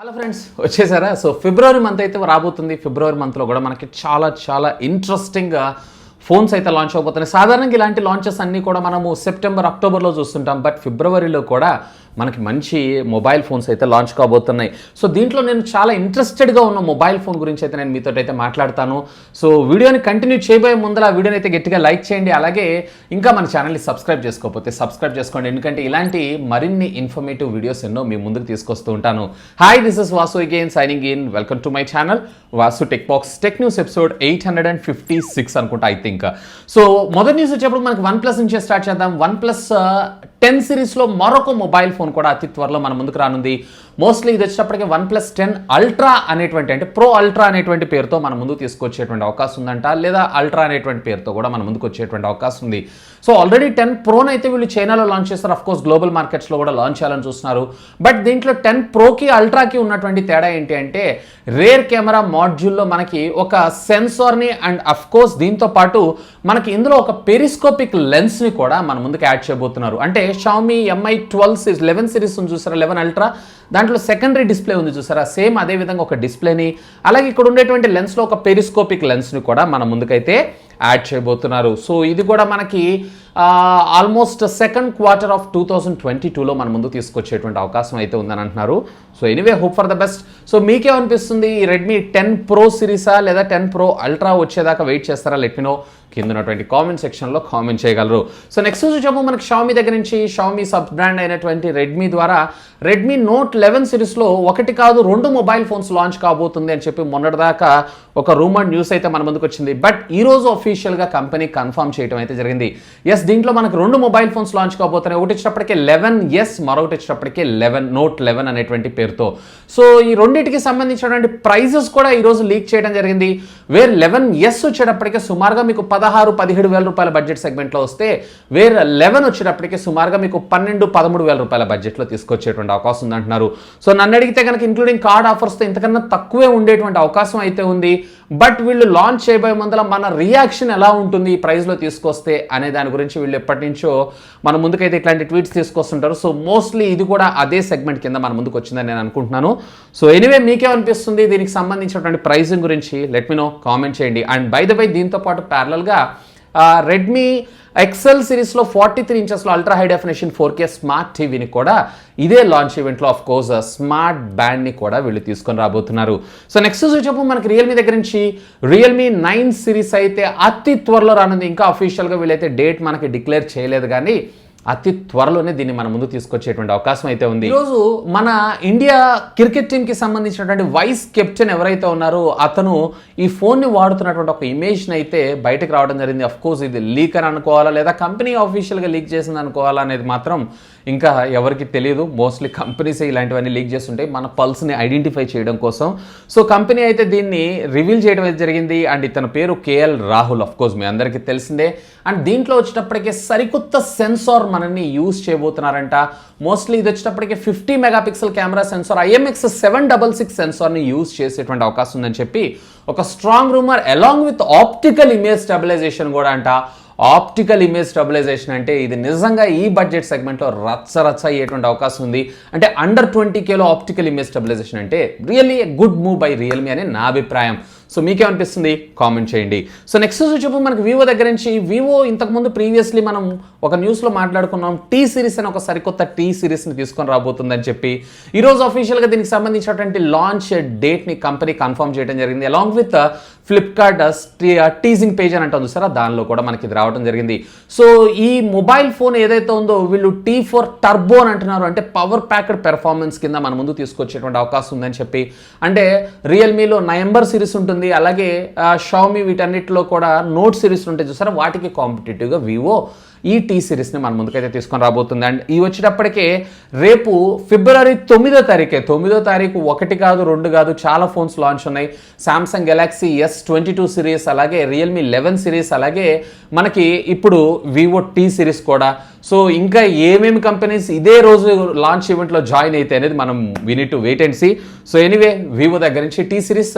Hello friends, వచ్చేసారా? So February month అయితే రాబోతుంది. ఫిబ్రవరి మంత్లో కూడా మనకి చాలా ఇంట్రెస్టింగ్ ఫోన్స్ అయితే లాంచ్ అవబోతున్నాయి. సాధారణంగా ఇలాంటి లాంచెస్ అన్నీ కూడా మనము సెప్టెంబర్, అక్టోబర్లో చూస్తుంటాం. బట్ ఫిబ్రవరిలో కూడా మనకి మంచి మొబైల్ ఫోన్స్ అయితే లాంచ్ కాబోతున్నాయి. సో దీంట్లో నేను చాలా ఇంట్రెస్టెడ్గా ఉన్న మొబైల్ ఫోన్ గురించి అయితే నేను మీతో అయితే మాట్లాడతాను. సో వీడియోని కంటిన్యూ చేయబోయే ముందర ఆ వీడియోని అయితే గట్టిగా లైక్ చేయండి. అలాగే ఇంకా మన ఛానల్ని సబ్స్క్రైబ్ చేసుకోకపోతే సబ్స్క్రైబ్ చేసుకోండి, ఎందుకంటే ఇలాంటి మరిన్ని ఇన్ఫర్మేటివ్ వీడియోస్ ఎన్నో మీ ముందుకు తీసుకొస్తూ ఉంటాను. Hi, this is Vasu again signing in. Welcome to my channel Vasu tech box. Tech news episode 856 అనుకుంటా, ఐ థింక్. సో మొదటి న్యూస్ వచ్చేప్పుడు మనకి OnePlus నుంచే స్టార్ట్ చేద్దాం. OnePlus 10 సిరీస్లో మరొక మొబైల్ ఫోన్ కూడా అతి త్వరలో మన ముందుకు రానుంది. మోస్ట్లీ ఇది వచ్చేటప్పటికి OnePlus 10 అల్ట్రా అనేటువంటి, అంటే ప్రో అల్ట్రా అనేటువంటి పేరుతో మన ముందుకు తీసుకొచ్చేటువంటి అవకాశం ఉందంట, లేదా అల్ట్రా అనేటువంటి పేరుతో కూడా మన ముందుకు వచ్చేటువంటి అవకాశం ఉంది. సో ఆల్రెడీ 10 ప్రోని అయితే వీళ్ళు చైనాలో లాంచ్ చేస్తారు. అఫ్ కోర్స్ గ్లోబల్ మార్కెట్స్లో కూడా లాంచ్ చేయాలని చూస్తున్నారు. బట్ దీంట్లో 10 ప్రోకి అల్ట్రాకి ఉన్నటువంటి తేడా ఏంటి అంటే, రేర్ కెమెరా మాడ్యూల్లో మనకి ఒక సెన్సార్ని అండ్ అఫ్ కోర్స్ దీంతో పాటు మనకి ఇందులో ఒక పెరిస్కోపిక్ లెన్స్ని కూడా మన ముందుకు యాడ్ చేయబోతున్నారు. అంటే Xiaomi Mi 11 సిరీస్ ఉంది చూసారా, 11 అల్ట్రా, దాంట్లో సెకండరీ డిస్ప్లే ఉంది చూసారా, సేమ్ అదే విధంగా ఒక డిస్ప్లేని, అలాగే ఇక్కడ ఉండేటువంటి లెన్స్లో ఒక పెరిస్కోపిక్ లెన్స్ని కూడా మన ముందుకైతే యాడ్ చేయబోతున్నారు. సో ఇది కూడా మనకి ఆల్మోస్ట్ సెకండ్ క్వార్టర్ ఆఫ్ 2022లో మన ముందు తీసుకొచ్చేటువంటి అవకాశం అయితే ఉందని అంటున్నారు. So anyway, hope for the best. So మీకేమనిపిస్తుంది? ఈ రెడ్మీ 10 ప్రో సిరీసా లేదా 10 ప్రో అల్ట్రా వచ్చేదాకా వెయిట్ చేస్తారా? లెట్ మీ నో కింద ఉన్నటువంటి కామెంట్ సెక్షన్లో కామెంట్ చేయగలరు. సో నెక్స్ట్ చూసాము మనకి Xiaomi దగ్గర నుంచి. Xiaomi సబ్ బ్రాండ్ అయినటువంటి రెడ్మీ ద్వారా రెడ్మీ నోట్ 11 సిరీస్లో ఒకటి కాదు 2 మొబైల్ ఫోన్స్ లాంచ్ కాబోతుంది అని చెప్పి మొన్నటిదాకా ఒక రూమర్ న్యూస్ అయితే మన ముందుకు వచ్చింది. బట్ ఈ రోజు అఫీషియల్గా కంపెనీ కన్ఫర్మ్ చేయడం అయితే జరిగింది. ఎస్, దీంట్లో మనకు 2 మొబైల్ ఫోన్స్ లాంచ్ కాబోతున్నాయి. ఒకటి వచ్చేటప్పటికే 11S, మరొకటి వచ్చేటప్పటికే నోట్ 11 అనేటువంటి పేరుతో. సో ఈ రెండింటికి సంబంధించినటువంటి ప్రైజెస్ కూడా ఈరోజు లీక్ చేయడం జరిగింది. వేర్ 11S వచ్చేటప్పటికే సుమారుగా మీకు 16-17 వేల రూపాయల బడ్జెట్ సెగ్మెంట్లో వస్తే, వేర్ 11 వచ్చేటప్పటికి సుమారుగా మీకు 12-13 వేల రూపాయల బడ్జెట్లో తీసుకొచ్చేటువంటి అవకాశం ఉందంటున్నారు. సో నన్ను అడిగితే కనుక ఇంక్లూడింగ్ కార్డ్ ఆఫర్స్తో ఇంతకన్నా తక్కువే ఉండేటువంటి అవకాశం అయితే ఉంది. బట్ వీళ్ళు లాంచ్ చేయబోయే ముందర మన రియాక్షన్ ఎలా ఉంటుంది ఈ ప్రైస్లో తీసుకొస్తే అనే దాని గురించి వీళ్ళు ఎప్పటి నుంచో మన ముందుకైతే ఇట్లాంటి ట్వీట్స్ తీసుకొస్తుంటారు. సో మోస్ట్లీ ఇది కూడా అదే సెగ్మెంట్ కింద మన ముందుకు వచ్చిందని నేను అనుకుంటున్నాను. సో ఎనీవే, మీకేమనిపిస్తుంది దీనికి సంబంధించినటువంటి ప్రైసింగ్ గురించి? లెట్ మీ నో, కామెంట్ చేయండి. అండ్ బై ద బై, దీంతో పాటు ప్యారలల్గా రెడ్మీ ఎక్సెల్ సిరీస్లో 43 ఇంచెస్లో ultra high definition 4K smart టీవీని కూడా ఇదే లాంచ్ ఈవెంట్లో ఆఫ్ కోర్స్ స్మార్ట్ బ్యాండ్ని కూడా వీళ్ళు తీసుకొని రాబోతున్నారు. సో నెక్స్ట్ చూసేపు మనకి రియల్మీ దగ్గర నుంచి రియల్మీ 9 సిరీస్ అయితే అతి త్వరలో రానుంది. ఇంకా అఫీషియల్గా వీళ్ళైతే డేట్ మనకి డిక్లేర్ చేయలేదు, కానీ అతి త్వరలోనే దీన్ని మన ముందు తీసుకొచ్చేటువంటి అవకాశం అయితే ఉంది. ఈరోజు మన ఇండియా క్రికెట్ టీంకి సంబంధించినటువంటి వైస్ కెప్టెన్ ఎవరైతే ఉన్నారో అతను ఈ ఫోన్ని వాడుతున్నటువంటి ఒక ఇమేజ్ని అయితే బయటకు రావడం జరిగింది. అఫ్ కోర్స్ ఇది లీక్ అని అనుకోవాలా లేదా కంపెనీ ఆఫీషియల్గా లీక్ చేసింది అనుకోవాలా అనేది మాత్రం ఇంకా ఎవరికి తెలియదు. మోస్ట్లీ కంపెనీసే ఇలాంటివన్నీ లీక్ చేస్తుంటాయి మన పల్స్ని ఐడెంటిఫై చేయడం కోసం. సో కంపెనీ అయితే దీన్ని రివీల్ చేయడం అయితే జరిగింది. అండ్ ఇతని పేరు KL రాహుల్, అఫ్ కోర్స్ మీ అందరికీ తెలిసిందే. అండ్ దీంట్లో వచ్చేటప్పటికే సరికొత్త సెన్సార్ మనల్ని యూజ్ చేయబోతున్నారంట. మోస్ట్లీ ఇది వచ్చేటప్పటికే 50 మెగాపిక్సెల్ కెమెరా సెన్సార్ IMX766 సెన్సార్ని యూజ్ చేసేటువంటి అవకాశం ఉందని చెప్పి ఒక strong rumour, along with optical image stabilisation కూడా అంట. ఆప్టికల్ ఇమేజ్ స్టెబిలైజేషన్ అంటే ఇది నిజంగా ఈ బడ్జెట్ సెగ్మెంట్లో రచ్చ అయ్యేటువంటి అవకాశం ఉంది. అంటే అండర్ 20Kలో ఆప్టికల్ ఇమేజ్ స్టెబిలైజేషన్ అంటే really a good move by Realme అని నా అభిప్రాయం. సో మీకేమనిపిస్తుంది? కామెంట్ చేయండి. సో నెక్స్ట్ వచ్చేపు మనకి వివో దగ్గర నుంచి. వివో ఇంతకుముందు ప్రీవియస్లీ మనం ఒక న్యూస్లో మాట్లాడుకున్నాం, T సిరీస్ అని ఒక సరికొత్త T సిరీస్ని తీసుకొని రాబోతుందని చెప్పి. ఈరోజు అఫీషియల్గా దీనికి సంబంధించినటువంటి లాంచ్ డేట్ని కంపెనీ కన్ఫర్మ్ చేయడం జరిగింది. Along with Flipkart teasing page అని అంటుంది సార్, దానిలో కూడా మనకి ఇది రావడం జరిగింది. సో ఈ మొబైల్ ఫోన్ ఏదైతే ఉందో వీళ్ళు T4 టర్బో అని అంటున్నారు. అంటే పవర్ ప్యాక్డ్ పెర్ఫార్మెన్స్ కింద మన ముందు తీసుకొచ్చేటువంటి అవకాశం ఉందని చెప్పి. అంటే రియల్మీలో నవంబర్ సిరీస్ ఉంటుంది, అలాగే Xiaomi వీటన్నిటిలో కూడా నోట్ సిరీస్ ఉంటాయి చూసారా, వాటికి కాంపిటేటివ్గా వివో ఈ T సిరీస్ని మన ముందుకైతే తీసుకొని రాబోతుంది. అండ్ ఈ వచ్చేటప్పటికే రేపు ఫిబ్రవరి 9వ తారీఖు ఒకటి కాదు 2 కాదు చాలా ఫోన్స్ లాంచ్ ఉన్నాయి. సామ్సంగ్ గెలాక్సీ S22 సిరీస్, అలాగే రియల్మీ 11 సిరీస్, అలాగే మనకి ఇప్పుడు వివో T సిరీస్ కూడా. సో ఇంకా ఏమేమి కంపెనీస్ ఇదే రోజు లాంచ్ ఈవెంట్లో జాయిన్ అయితే అనేది మనం we need to wait and see. So anyway Vivo దగ్గర నుంచి టీ సిరీస్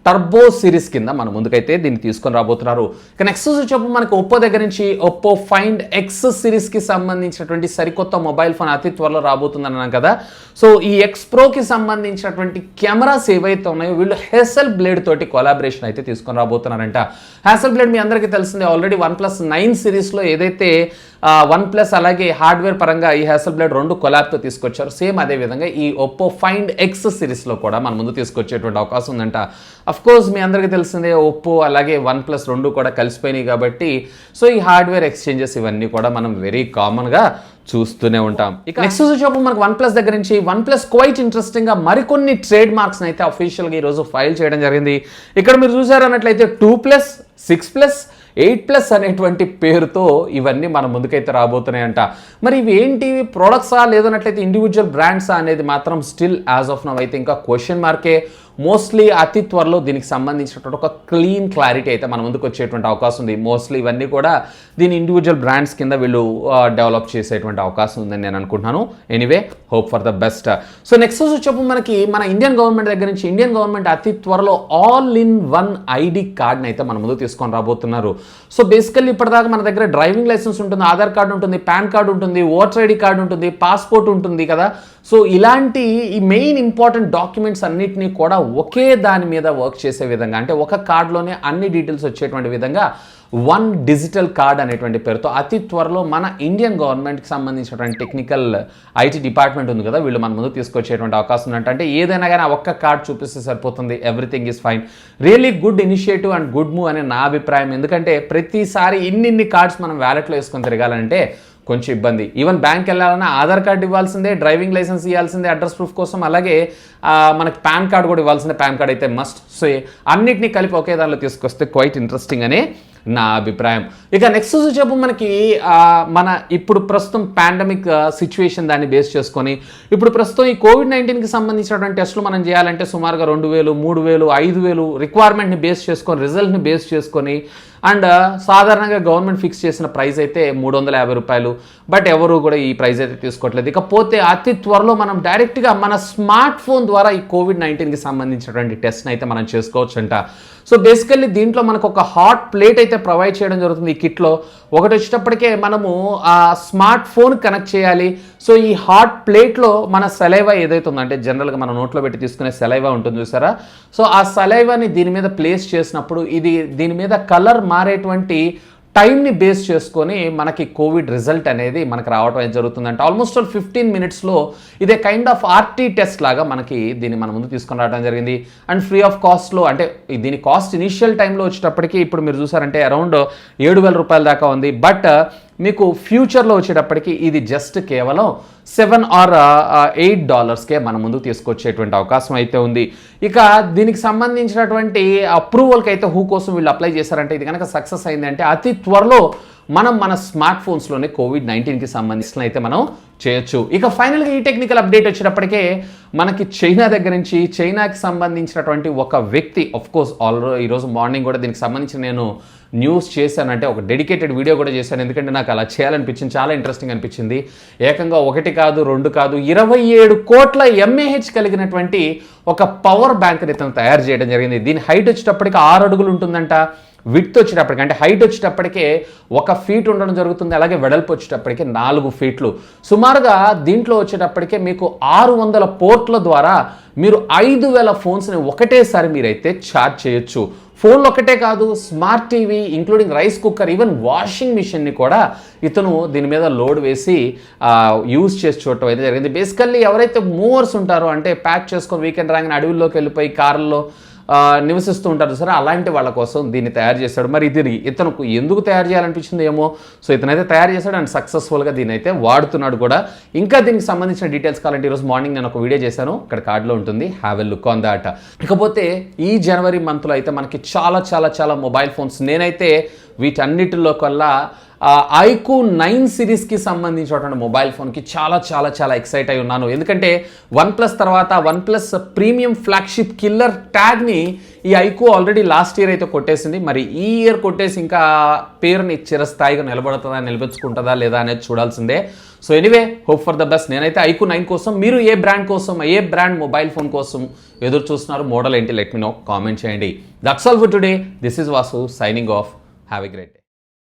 టర్బో సిరీస్ కింద మన ముందుకైతే దీన్ని తీసుకొని రాబోతున్నారు. ఇక నెక్స్ట్ వచ్చేటప్పుడు మనకి ఒప్పో దగ్గర నుంచి ఒప్పో ఫైండ్ ఎక్స్ సిరీస్కి సంబంధించినటువంటి సరికొత్త మొబైల్ ఫోన్ అతి త్వరలో రాబోతుంది అన్నాం కదా. సో ఈ ఎక్స్ ప్రోకి సంబంధించినటువంటి కెమెరాస్ ఏవైతే ఉన్నాయో వీళ్ళు హెసెల్ బ్లేడ్ తోటి కొలాబరేషన్ అయితే తీసుకొని రాబోతున్నారంట. హెసెల్ బ్లేడ్ మీ అందరికీ తెలిసిందే, ఆల్రెడీ OnePlus 9 సిరీస్లో ఏదైతే OnePlus అలాగే హార్డ్వేర్ పరంగా ఈ హెసెల్ బ్లేడ్ 2 కొలాబ్తో తీసుకొచ్చారు. సేమ్ అదే విధంగా ఈ ఒప్పో ఫైండ్ ఎక్స్ సిరీస్లో కూడా మన ముందు తీసుకొచ్చేటువంటి అవకాశం ఉందంట. అఫ్ కోర్స్ మీ అందరికీ తెలిసిందే ఒప్పో అలాగే OnePlus 2 కూడా కలిసిపోయినాయి కాబట్టి సో ఈ హార్డ్వేర్ ఎక్స్చేంజెస్ ఇవన్నీ కూడా మనం వెరీ కామన్గా చూస్తూనే ఉంటాం. ఇక నెక్స్ట్ వచ్చేటప్పుడు మనకు OnePlus దగ్గర నుంచి OnePlus క్వైట్ ఇంట్రెస్టింగ్గా మరికొన్ని ట్రేడ్ మార్క్స్ అయితే అఫీషియల్గా ఈరోజు ఫైల్ చేయడం జరిగింది. ఇక్కడ మీరు చూసారన్నట్లయితే 2+, 6+, 8+ అనేటువంటి పేరుతో ఇవన్నీ మన ముందుకైతే రాబోతున్నాయంట. మరి ఇవి ఏంటి, ప్రోడక్ట్సా లేదన్నట్లయితే ఇండివిజువల్ బ్రాండ్సా అనేది మాత్రం స్టిల్ యాజ్ ఆఫ్ నౌ అయితే ఇంకా క్వశ్చన్ మార్కే. మోస్ట్లీ అతి త్వరలో దీనికి సంబంధించినటువంటి ఒక క్లీన్ క్లారిటీ అయితే మన ముందుకు వచ్చేటువంటి అవకాశం ఉంది. మోస్ట్లీ ఇవన్నీ కూడా దీని ఇండివిజువల్ బ్రాండ్స్ కింద వీళ్ళు డెవలప్ చేసేటువంటి అవకాశం ఉందని నేను అనుకుంటున్నాను. Anyway hope for the best. So next వచ్చేటప్పుడు మనకి మన ఇండియన్ గవర్నమెంట్ దగ్గర నుంచి ఇండియన్ గవర్నమెంట్ అతి త్వరలో all-in-one ఐడి కార్డ్ని అయితే మన ముందు తీసుకొని రాబోతున్నారు. సో బేసికల్లీ ఇప్పటిదాకా మన దగ్గర డ్రైవింగ్ లైసెన్స్ ఉంటుంది, ఆధార్ కార్డు ఉంటుంది, పాన్ కార్డు ఉంటుంది, ఓటర్ ఐడి కార్డు ఉంటుంది, పాస్పోర్ట్ ఉంటుంది కదా. సో ఇలాంటి ఈ మెయిన్ ఇంపార్టెంట్ డాక్యుమెంట్స్ అన్నిటినీ కూడా ఒకే దాని మీద వర్క్ చేసే విధంగా, అంటే ఒక కార్డులోనే అన్ని డీటెయిల్స్ వచ్చేటువంటి విధంగా వన్ డిజిటల్ కార్డ్ అనేటువంటి పేరుతో అతి త్వరలో మన ఇండియన్ గవర్నమెంట్కి సంబంధించినటువంటి టెక్నికల్ ఐటీ డిపార్ట్మెంట్ ఉంది కదా, వీళ్ళు మన ముందు తీసుకొచ్చేటువంటి అవకాశం ఉందంటే అంటే ఏదైనా కానీ ఆ ఒక్క కార్డ్ చూపిస్తే సరిపోతుంది, everything is fine. Really good initiative and good move అనే నా అభిప్రాయం. ఎందుకంటే ప్రతిసారి ఇన్ని కార్డ్స్ మనం వ్యాలెట్లో వేసుకొని తిరగాలంటే కొంచెం ఇబ్బంది. ఈవెన్ బ్యాంక్ వెళ్ళాలన్నా ఆధార్ కార్డు ఇవ్వాల్సిందే, డ్రైవింగ్ లైసెన్స్ ఇవ్వాల్సిందే అడ్రస్ ప్రూఫ్ కోసం, అలాగే మనకి పాన్ కార్డు కూడా ఇవ్వాల్సిందే. పాన్ కార్డ్ అయితే మస్ట్. సో అన్నిటినీ కలిపి ఒకే దానిలో తీసుకొస్తే క్వైట్ ఇంట్రెస్టింగ్ అనే నా అభిప్రాయం. ఇక నెక్స్ట్ వచ్చేపు మనకి మన ఇప్పుడు ప్రస్తుతం పాండమిక్ సిచ్యువేషన్ దాన్ని బేస్ చేసుకొని ఇప్పుడు ప్రస్తుతం ఈ COVID-19కి సంబంధించినటువంటి టెస్టులు మనం చేయాలంటే సుమారుగా 2000, 3000, 5000 రిక్వైర్మెంట్ని బేస్ చేసుకొని, రిజల్ట్ని బేస్ చేసుకొని, అండ్ సాధారణంగా గవర్నమెంట్ ఫిక్స్ చేసిన ప్రైస్ అయితే 350 రూపాయలు. బట్ ఎవరు కూడా ఈ ప్రైస్ అయితే తీసుకోవట్లేదు. ఇకపోతే అతి త్వరలో మనం డైరెక్ట్గా మన స్మార్ట్ ఫోన్ ద్వారా ఈ COVID-19కి సంబంధించినటువంటి టెస్ట్ని అయితే మనం చేసుకోవచ్చు అంట. సో బేసికల్లీ దీంట్లో మనకు ఒక హాట్ ప్లేట్ అయితే ప్రొవైడ్ చేయడం జరుగుతుంది ఈ కిట్లో. ఒకటి వచ్చేటప్పటికే మనము ఆ స్మార్ట్ ఫోన్ కనెక్ట్ చేయాలి. సో ఈ హాట్ ప్లేట్లో మన సలైవా ఏదైతే ఉందో, అంటే జనరల్గా మన నోట్లో పెట్టి తీసుకునే సలైవా ఉంటుంది చూసారా, సో ఆ సలైవాని దీని మీద ప్లేస్ చేసినప్పుడు ఇది దీని మీద కలర్ మారేటువంటి టైంని బేస్ చేసుకొని మనకి కోవిడ్ రిజల్ట్ అనేది మనకు రావడం అనేది జరుగుతుందంటే ఆల్మోస్ట్ 15 minutesలో ఇదే కైండ్ ఆఫ్ ఆర్టీ టెస్ట్ లాగా మనకి దీన్ని మన ముందు తీసుకొని రావడం జరిగింది. అండ్ ఫ్రీ ఆఫ్ కాస్ట్లో, అంటే దీని కాస్ట్ ఇనిషియల్ టైంలో వచ్చేటప్పటికి ఇప్పుడు మీరు చూసారంటే అరౌండ్ 7,000 రూపాయల దాకా ఉంది. బట్ మీకు ఫ్యూచర్లో వచ్చేటప్పటికి ఇది జస్ట్ కేవలం $7 or $8కే మన ముందుకు తీసుకొచ్చేటువంటి అవకాశం అయితే ఉంది. ఇక దీనికి సంబంధించినటువంటి అప్రూవల్కి అయితే హూ కోసం వీళ్ళు అప్లై చేశారంటే ఇది కనుక సక్సెస్ అయిందంటే అతి త్వరలో మనం మన స్మార్ట్ ఫోన్స్లోనే COVID-19కి సంబంధించిన అయితే మనం చేయొచ్చు. ఇక ఫైనల్గా ఈ టెక్నికల్ అప్డేట్ వచ్చేటప్పటికే మనకి చైనా దగ్గర నుంచి చైనాకి సంబంధించినటువంటి ఒక వ్యక్తి, ఆఫ్ కోర్స్ ఈరోజు మార్నింగ్ కూడా దీనికి సంబంధించి నేను న్యూస్ చేశానంటే ఒక డెడికేటెడ్ వీడియో కూడా చేశాను. ఎందుకంటే నాకు అలా చేయాలనిపించింది, చాలా ఇంట్రెస్టింగ్ అనిపించింది. ఏకంగా 1 కాదు 2 కాదు 27 కోట్ల MAH కలిగినటువంటి ఒక పవర్ బ్యాంక్ని ఇతను తయారు చేయడం జరిగింది. దీని హైట్ వచ్చేటప్పటికి 6 అడుగులు ఉంటుందంట. విడ్త్ వచ్చేటప్పటికి, అంటే హైట్ వచ్చేటప్పటికే 1 ఫీట్ ఉండడం జరుగుతుంది. అలాగే వెడల్పు వచ్చేటప్పటికి 4 ఫీట్లు. సుమారుగా దీంట్లో వచ్చేటప్పటికే మీకు 600 పోర్ట్ల ద్వారా మీరు 5,000 ఫోన్స్ని ఒకటేసారి మీరైతే ఛార్జ్ చేయొచ్చు. ఫోన్లు ఒకటే కాదు, smart TV including rice cooker, even washing మిషన్ని కూడా ఇతను దీని మీద లోడ్ వేసి యూజ్ చేసి చూడటం అయితే జరిగింది. బేసికల్లీ ఎవరైతే మూవర్స్ ఉంటారో, అంటే ప్యాక్ చేసుకొని వీకెండ్ రాగానే అడవుల్లోకి వెళ్ళిపోయి కార్లలో నివసిస్తూ ఉంటారు సరే, అలాంటి వాళ్ళ కోసం దీన్ని తయారు చేశాడు. మరి ఇది ఇతనుకు ఎందుకు తయారు చేయాలనిపించింది ఏమో. సో ఇతనైతే తయారు చేశాడు అండ్ సక్సెస్ఫుల్గా దీన్ని అయితే వాడుతున్నాడు కూడా. ఇంకా దీనికి సంబంధించిన డీటెయిల్స్ కావాలంటే ఈరోజు మార్నింగ్ నేను ఒక వీడియో చేశాను, ఇక్కడ కార్డులో ఉంటుంది, have a look on that. ఇకపోతే ఈ జనవరి మంత్లో అయితే మనకి చాలా చాలా చాలా మొబైల్ ఫోన్స్, నేనైతే వీటన్నిటిలో కల్లా ఐకు 9 సిరీస్కి సంబంధించినటువంటి మొబైల్ ఫోన్కి చాలా చాలా చాలా ఎక్సైట్ అయి ఉన్నాను. ఎందుకంటే OnePlus తర్వాత OnePlus ప్రీమియం ఫ్లాగ్షిప్ కిల్లర్ ట్యాగ్ని ఈ ఐకు ఆల్రెడీ లాస్ట్ ఇయర్ అయితే కొట్టేసింది. మరి ఈ ఇయర్ కొట్టేసి ఇంకా పేరుని చిరస్థాయిగా నిలబడుతుందా, నిలబెచ్చుకుంటుందా లేదా అనేది చూడాల్సిందే. So anyway, hope for the best. నేనైతే ఐకు 9 కోసం, మీరు ఏ బ్రాండ్ కోసం, ఏ బ్రాండ్ మొబైల్ ఫోన్ కోసం ఎదురు చూస్తున్నారు, మోడల్ ఏంటి, లెట్ మీ నో, కామెంట్ చేయండి. That's all for today. This is Vasu signing off. Have a great day.